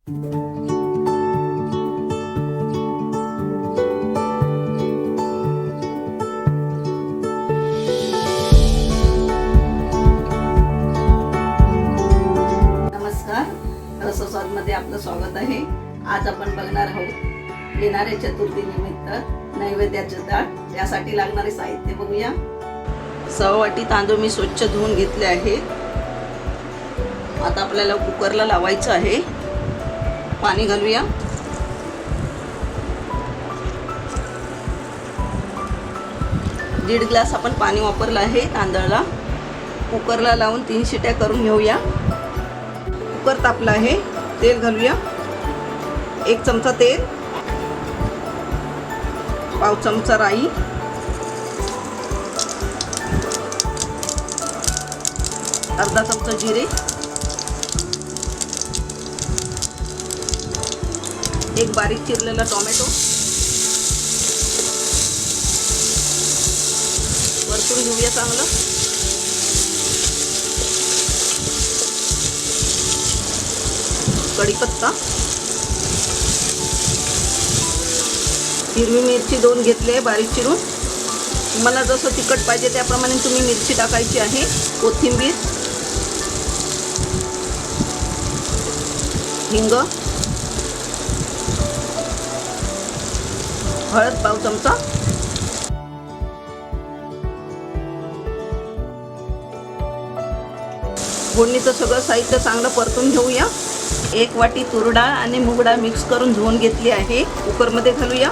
नमस्कार, रसस्वादमध्ये आपलं स्वागत आहे. आज आपण बघणार आहोत येणाऱ्या चतुर्थी निमित्त नैवेद्याचे ताट. त्यासाठी लागणारे साहित्य बघूया. 1 वाटी तांदूळ मी स्वच्छ धुवून घेतले आहेत. आता आपल्याला कुकरला लावायचं आहे. पाणी घालूया. दीड ग्लास आपण पाणी वापरलं आहे तांदळाला. कुकरला लावून 3 शिट्या करून घेऊया. कुकर तापला आहे. तेल घालूया. 1 चमचा तेल, पाव चमचा राई, अर्धा चमचा जिरे, 1 बारीक चिरलेला टोमॅटो, परतून घेऊया चांगलं. कढीपत्ता, हिरवी मिरची 2 घेतली आहे बारीक चिरून. तुम्हाला जसं तिखट पाहिजे त्याप्रमाणे तुम्ही मिरची टाकायची आहे. कोथिंबीर, हिंग, हळद पाव चमचा, फोडणीचं सगळं साहित्य चांगलं परतून घेऊया. 1 वाटी तूर डाळ आणि मूग डाळ मिक्स करून धुवून घेतली आहे. कुकरमध्ये घालूया.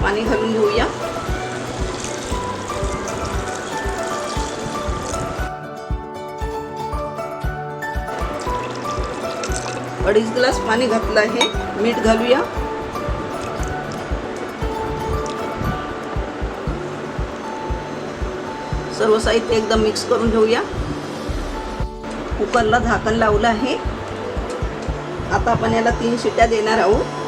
पाणी घालून घेऊया. अडीच ग्लास पाणी घातलं आहे. मीठ घालूया. सर्व साहित्य एकदम मिक्स करून घेऊया. कुकरला झाकण लावलं आहे. आता आपण याला 3 शिट्या देणार आहोत.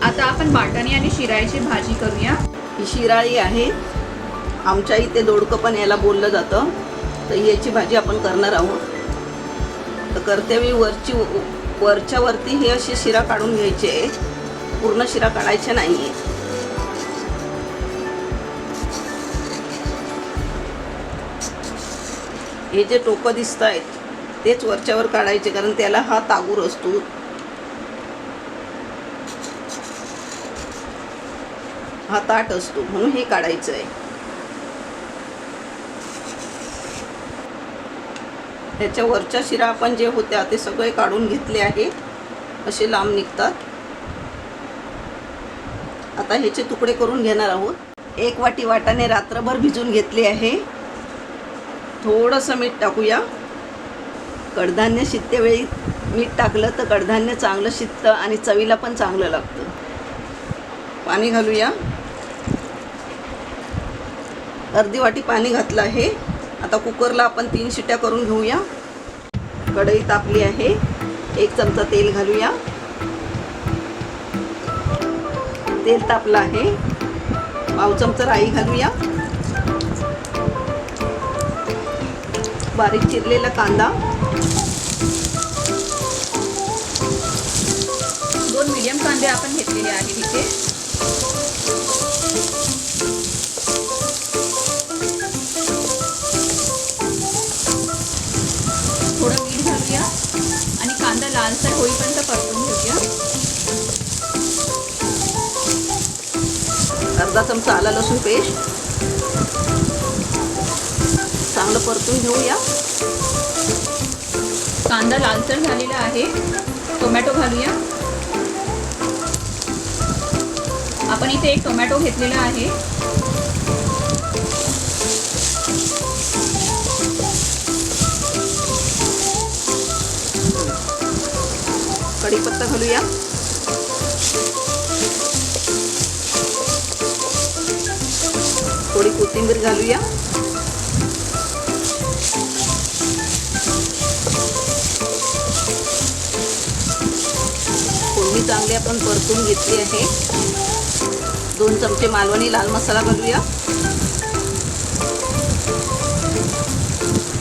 आता आपण वाटाणे आणि शिराळीची भाजी करूया. ही शिराळी आहे. आमच्या इथे दोडकं पण याला बोललं जातं. तर याची भाजी आपण करणार आहोत. तर करतेवेळी वरच्या वरती हे अशी शिरा काढून घ्यायची आहे. पूर्ण शिरा काढायच्या नाही आहे. हे जे टोकं दिसत आहेत तेच वरच्यावर काढायचे, कारण त्याला हा तागूर असतो. हा ताट असतो म्हणून हे काढायचं आहे. त्याच्या वरच्या शिरा आपण जे होत्या ते सगळे काढून घेतले आहे. असे लांब निघतात. आता ह्याचे तुकडे करून घेणार आहोत. 1 वाटी वाटाणे रात्रभर भिजून घेतले आहे. थोडंसं मीठ टाकूया. कडधान्य शिजतेवेळी मीठ टाकलं तर कडधान्य चांगलं शिजतं आणि चवीला पण चांगलं लागतं. पाणी घालूया. अर्धी वाटी पाणी घातलं आहे. आता कुकरला आपण 3 शिट्या करून घेऊया. कढई तापली आहे. 1 चमचा तेल घालूया. तेल तापलं आहे. पाव चमचा राई घालूया. बारीक चिरलेला कांदा, 2 मीडियम कांदे आपण घेतलेले आहेत इथे. थोडं मीठ घालूया आणि कांदा लालसर होईपर्यंत परतून घेऊया. अर्धा चमचा आला लसूण पेस्ट चांगलं परतून घेऊया. कांदा लालसर झालेला आहे. टोमॅटो घालूया. आपण इथे 1 टोमॅटो घेतलेला आहे. कढीपत्ता घालूया. थोडी कोथिंबीर घालूया. भाजी चांगली आपण परतून घेतली आहे. 2 चमचे मालवणी लाल मसाला घालूया.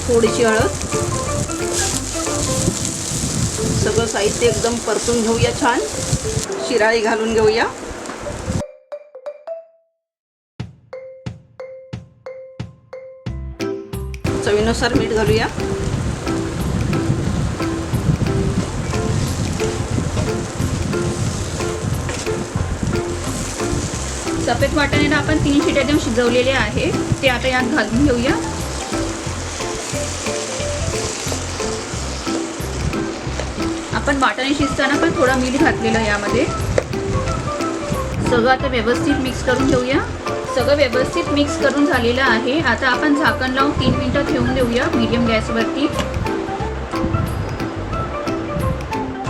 थोडीशी हळद. सगळं साहित्य एकदम परतून घेऊया छान. शिराळी घालून घेऊया. चवीनुसार मीठ घालूया. सफेद वाटाण्याला आपण 3 शिट्या देऊन शिजवलेले आहे, ते आता यात घालून घेऊया. आपण वाटाणे शिजताना पण थोडा मीठ घातलेलं यामध्ये. सगळं आता व्यवस्थित मिक्स करून घेऊया. सगळं व्यवस्थित मिक्स करून झालेलं आहे. आता आपण झाकण लावून 3 मिनिटं ठेवून देऊया मीडियम गॅसवरती.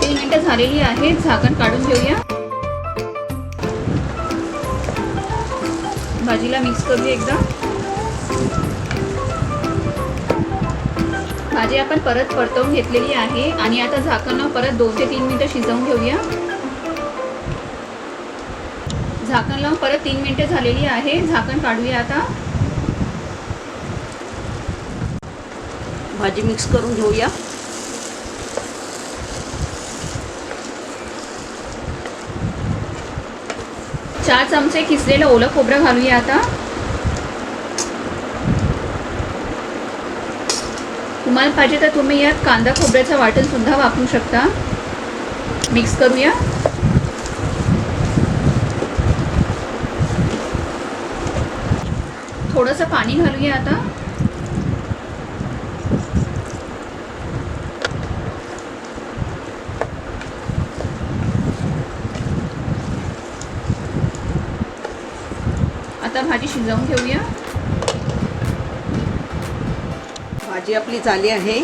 3 मिनिटं झालेली आहे. झाकण काढून घेऊया. भाजीला मिक्स करूया एकदा. भाजी आपण परत परतवून घेतलेली आहे आणि आता झाकण लावून परत 2 ते 3 मिनिटं शिजवून घेऊया. झाकण लावून परत 3 मिनिटं झालेली आहे. झाकण काढूया आता. भाजी मिक्स करून घेऊया. चार चमचे किसलेलं ओलं खोबरं घालूया आता. तुम्हाला पाहिजे तर तुम्ही यात कांदा खोबऱ्याचं वाटण सुद्धा वापरू शकता. मिक्स करूया. थोडंसं पाणी घालूया आता. आता भाजी शिजवून घेऊया. भाजी आपली झाली आहे.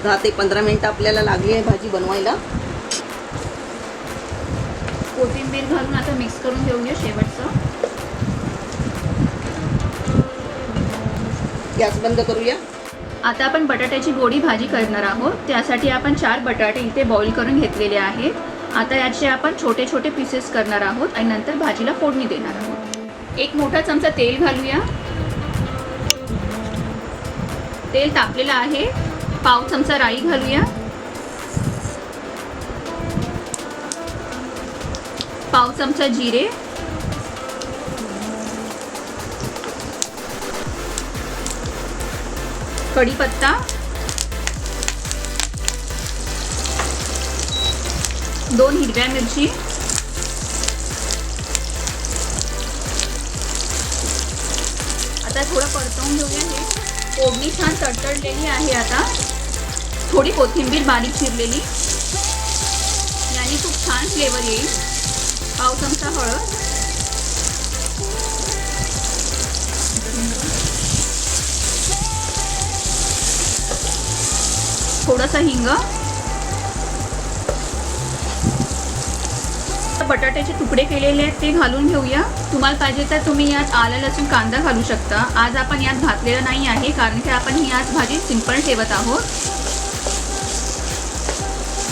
10 ते 15 मिनिटं आपल्याला लागली आहे भाजी बनवायला. कोथिंबीर घालून आता मिक्स करून घेऊया शेवटचं. गॅस बंद करूया. आता आपण बटाट्याची गोडी भाजी करणार आहोत. त्यासाठी आपण 4 बटाटे इथे बॉईल करून घेतलेले आहेत. आता याचे आपण छोटे छोटे पीसेस करणार आहोत आणि नंतर भाजीला फोडणी देणार आहोत. 1 मोठा चमचा तेल घालूया. तेल तापलेलं आहे. पाव चमचा राई घालूया. पाव चमचा जिरे. कढीपत्ता. 2 हिरव्या मिरची. आता थोडं परतवून घेऊया. हे फोडणी छान तडतडलेली आहे. आता थोडी कोथिंबीर बारीक चिरलेली. याने खूप छान फ्लेवर येईल. पाव चमचा हळद. थोडासा हिंग. बटाट्याचे तुकडे केलेले आहेत ते घालून घेऊया. तुम्हाला पाहिजे तर तुम्ही यात आलं लसूण कांदा घालू शकता. आज आपण यात घातलेलं नाही आहे कारण की आपण ही आज भाजी सिंपल ठेवत आहोत.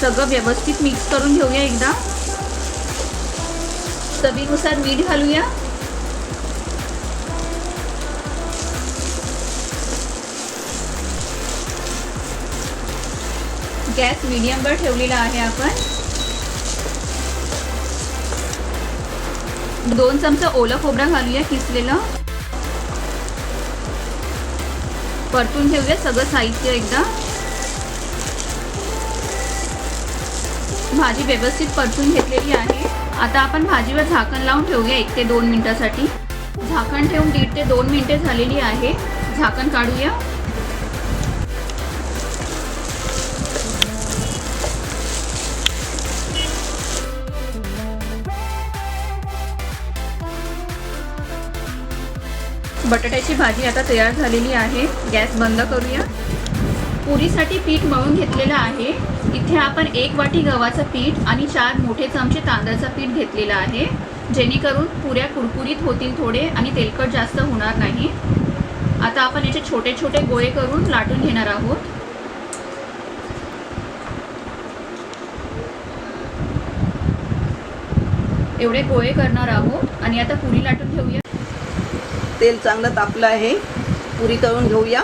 सगळं व्यवस्थित मिक्स करून घेऊया एकदा. चवीनुसार मीठ घालूया. गॅस मीडियमवर ठेवलेला आहे आपण. 2 चमचा ओलं खोबरं घालूया किसलेलं. परतून घेऊया सगळं साहित्य एकदा. भाजी व्यवस्थित परतून घेतलेली आहे. आता आपण भाजीवर झाकण लावून ठेवूया 1 ते 2 मिनिटासाठी. झाकण ठेवून 1.5 ते 2 मिनिटे झालेली आहे. झाकण काढूया. बटाट्याची भाजी आता तयार झालेली आहे. गॅस बंद करूया. पुरीसाठी पीठ मळून घेतलेलं आहे. इथे आपण 1 वाटी गव्हाचं पीठ आणि 4 मोठे चमचे तांदळाचं पीठ घेतलेलं आहे, जेणेकरून पुऱ्या कुरकुरीत होतील थोडे आणि तेलकट जास्त होणार नाही. आता आपण याचे छोटे छोटे गोळे करून लाटून घेणार आहोत. एवढे गोळे करणार आहोत आणि आता पुरी लाटून घेऊया. तेल चांगलं तापलं आहे, पुरी तळून घेऊया.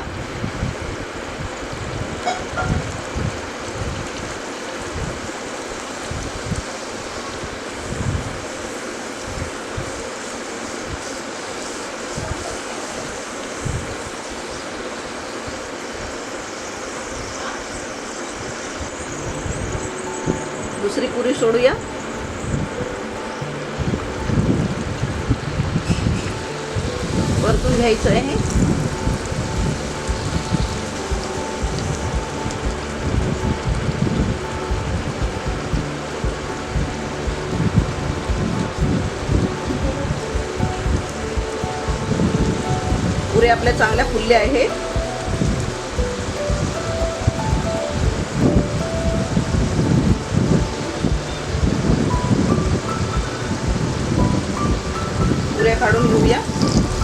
दुसरी पुरी सोडूया. परतून घ्यायचं आहे. पुऱ्या आपल्या चांगल्या फुलल्या आहेत. पुऱ्या काढून घेऊया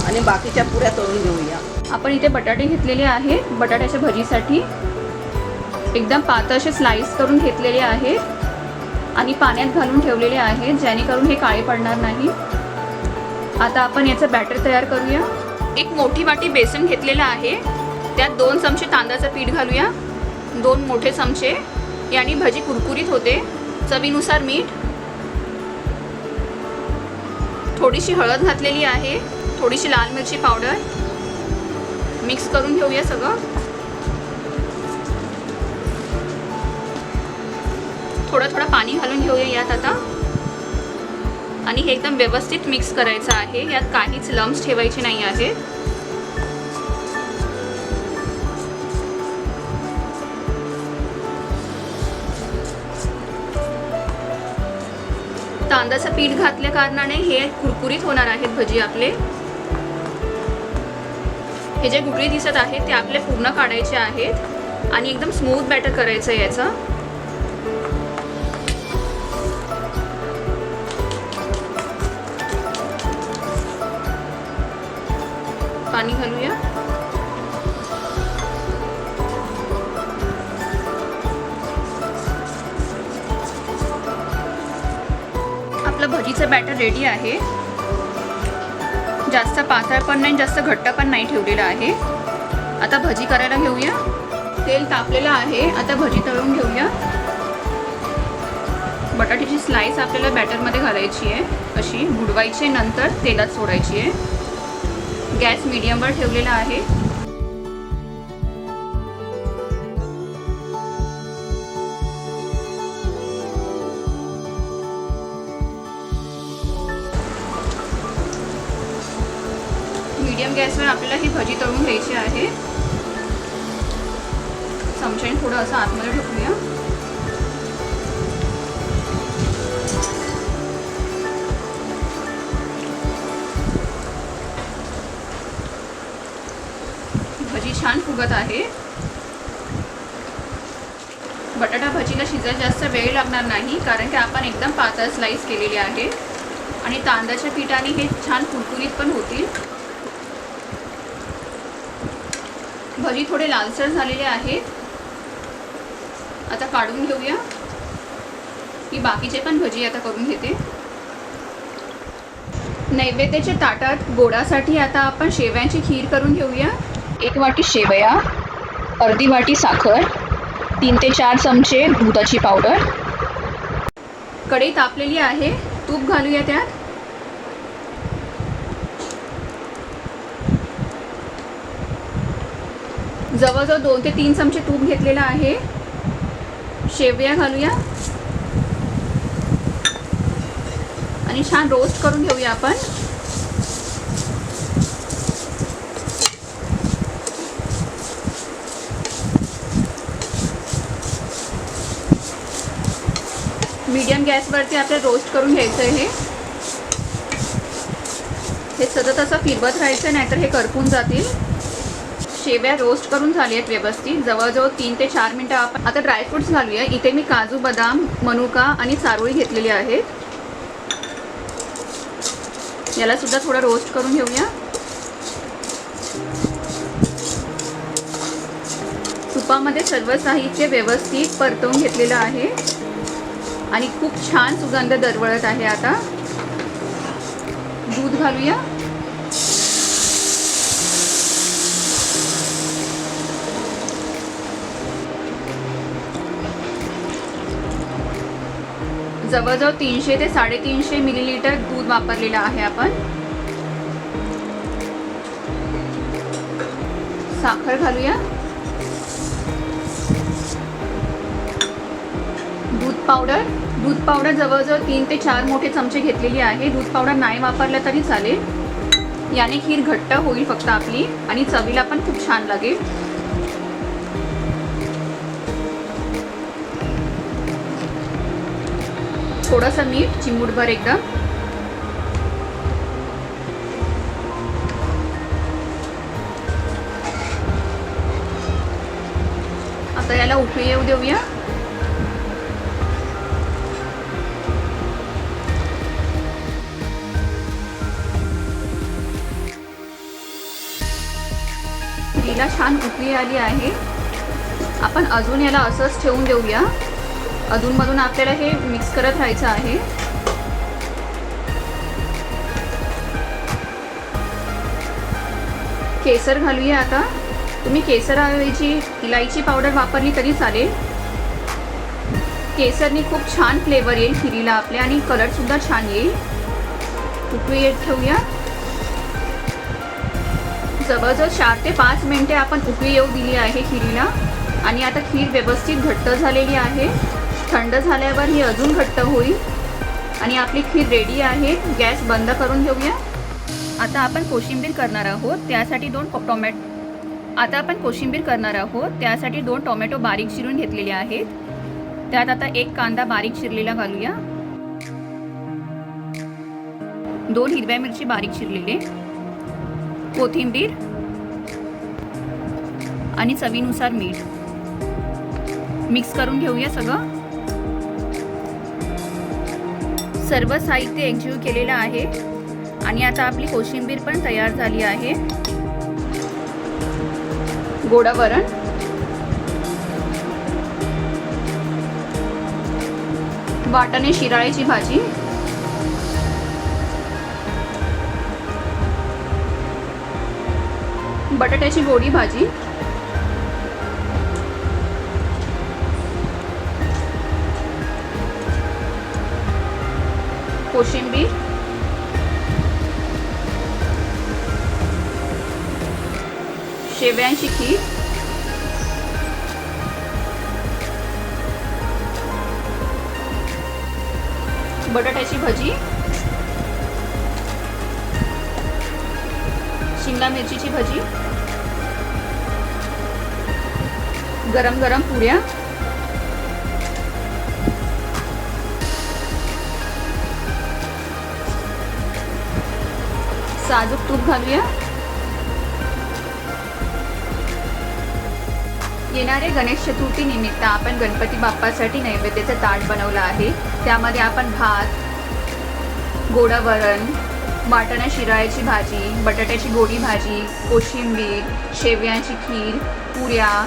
आणि बाकीच्या पुऱ्या तळून घेऊया. आपण इथे बटाटे घेतलेले आहेत. बटाट्याच्या भजीसाठी एकदम पातळ असे स्लाइस करून घेतलेले आहेत आणि पाण्यात घालून ठेवलेले आहेत, जेणेकरून हे काळे पडणार नाही. आता आपण याचं बॅटर तयार करूया. एक मोठी वाटी बेसन घेतलेलं आहे, त्यात 2 चमचे तांदळाचं पीठ घालूया. 2 मोठे चमचे. याने भजी कुरकुरीत होते. चवीनुसार मीठ, थोडीशी हळद घातलेली आहे, थोडीशी लाल मिरची पावडर. मिक्स करून घेऊया सगळं. थोडं थोडं पाणी घालून घेऊया यात आता आणि हे एकदम व्यवस्थित मिक्स करायचं आहे. यात काहीच लम्स ठेवायचे नाही आहे. तांदळाचं पीठ घातल्या कारणाने हे कुरकुरीत होणार आहेत भजी आपले. हे जे गुठळी दिसत आहेत ते आपले पूर्ण काढायचे आहेत आणि एकदम स्मूथ बॅटर करायचं आहे याचं. पाणी घालूया. आपलं भजीचं बॅटर रेडी आहे. जास्त पातळ पण नाही, जास्त घट्ट पण नाही ठेवलेलं आहे. आता भजी करायला घेऊया. तेल तापलेलं आहे. आता भजी तळून घेऊया. बटाट्याची स्लाइस आपल्याला बॅटरमध्ये घालायची आहे, अशी बुडवायची, नंतर तेलात सोडायची आहे. गॅस मीडियमवर ठेवलेला आहे. मीडियम गॅसवर आपल्याला ही भजी तळून घ्यायची आहे. चमच्याने थोडं असं आतमध्ये ढकलूया. भजी छान फुगत आहे. बटाटा भजीला शिजायला जास्त वेळ लागणार नाही, कारण की आपण एकदम पातळ स्लाइस केलेली आहे आणि तांदळाच्या पिठाने हे छान कुरकुरीत पण होतील. भजी थोडे लालसर झालेले आहेत. आता काढून घेऊया. ही बाकीचे पण भजी आता करून घेते. नैवेद्याच्या ताटात गोडासाठी आता आपण शेवयांची खीर करून घेऊया. 1 वाटी शेवया, अर्धी वाटी साखर, 3 ते 4 चमचे दुधाची पावडर. कढई तापलेली आहे. तूप घालूया त्यात. जवळजवळ 2 ते 3 चमचे तूप घेतलेलं आहे. शेवया घालूया आणि छान रोस्ट करून घेऊया आपण. मीडियम गॅसवरती आपल्याला रोस्ट करून घ्यायचं आहे. हे सतत असं फिरवत राहायचं, नाहीतर हे करपून जातील. शेवया रोस्ट करून झाली आहेत व्यवस्थित. जवळजवळ 3 ते 4 मिनटं. आपण आता ड्रायफ्रूट्स घालूया. इथे मी काजू, बदाम, मनुका आणि चारोळी घेतलेली आहेत. याला सुद्धा थोडं रोस्ट करून घेऊया. तुपामध्ये सर्व साहित्य व्यवस्थित परतवून घेतलेलं आहे आणि खूप छान सुगंध दरवळत आहे. आता दूध घालूया. जवळजवळ 300 ते 350 मिलीलिटर दूध वापरलेलं आहे आपण. साखर घालूया. दूध पावडर जवळजवळ 3 ते 4 मोठे चमचे घेतलेली आहे. दूध पावडर नाही वापरलं तरी चालेल. याने खीर घट्ट होईल फक्त आपली आणि चवीला पण खूप छान लागेल. थोडंसं मीठ, चिमूटभर एकदम. आता याला उकळी येऊ देऊया. खीरीला छान उकळी आली आहे. आपण अजून याला असंच ठेवून देऊया. अधूनमधून आपल्याला हे मिक्स करत राहायचं आहे. केसर घालूया आता. तुम्ही केसराऐवजी इलायची पावडर वापरली तरी चालेल. केसरनी खूप छान फ्लेवर येईल खिरीला आपल्या आणि कलरसुद्धा छान येईल. उकळी येत ठेवूया. जवळजवळ 4 ते 5 मिनिटे आपण उकळी येऊ दिली आहे खिरीला आणि आता खीर व्यवस्थित घट्ट झालेली आहे. थंड झाल्यावर ही अजून घट्ट होईल आणि आपली खीर रेडी आहे. गॅस बंद करून घेऊया. आता आपण कोशिंबीर करणार आहोत. त्यासाठी 2 टोमॅटो बारीक चिरून घेतलेले आहेत. त्यात आता 1 कांदा बारीक चिरलेला घालूया. 2 हिरव्या मिरची बारीक चिरलेले, कोथिंबीर आणि चवीनुसार मीठ. मिक्स करून घेऊया सगळं. सर्व साहित्य एकजीव केलेलं आहे आणि आता आपली कोशिंबीर पण तयार झाली आहे. गोडा वरण, वाटाणे शिराळ्याची भाजी, बटाट्याची गोडी भाजी, कोशिंबीर, शेवयांची खीर, बटाट्याची भजी, शिमला मिरचीची भजी, गरम गरम पुऱ्या, साजूक तूप घालूया. येणारे गणेश चतुर्थी निमित्त आपण गणपती बाप्पासाठी नैवेद्याचं ताट बनवलं आहे. त्यामध्ये आपण भात, गोडा वरण, वाटाणा शिराळ्याची भाजी, बटाट्याची गोडी भाजी, कोशिंबीर, शेवयांची खीर, पुऱ्या,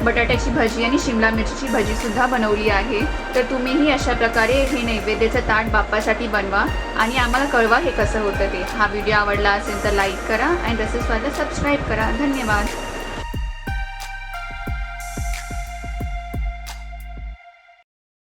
बटाट्याची भजी आणि शिमला मिरचीची भजीसुद्धा बनवली आहे. तर तुम्हीही अशा प्रकारे हे नैवेद्याचं ताट बाप्पासाठी बनवा आणि आम्हाला कळवा हे कसं होतं ते. हा व्हिडिओ आवडला असेल तर लाईक करा आणि तसेच सबस्क्राईब करा. धन्यवाद.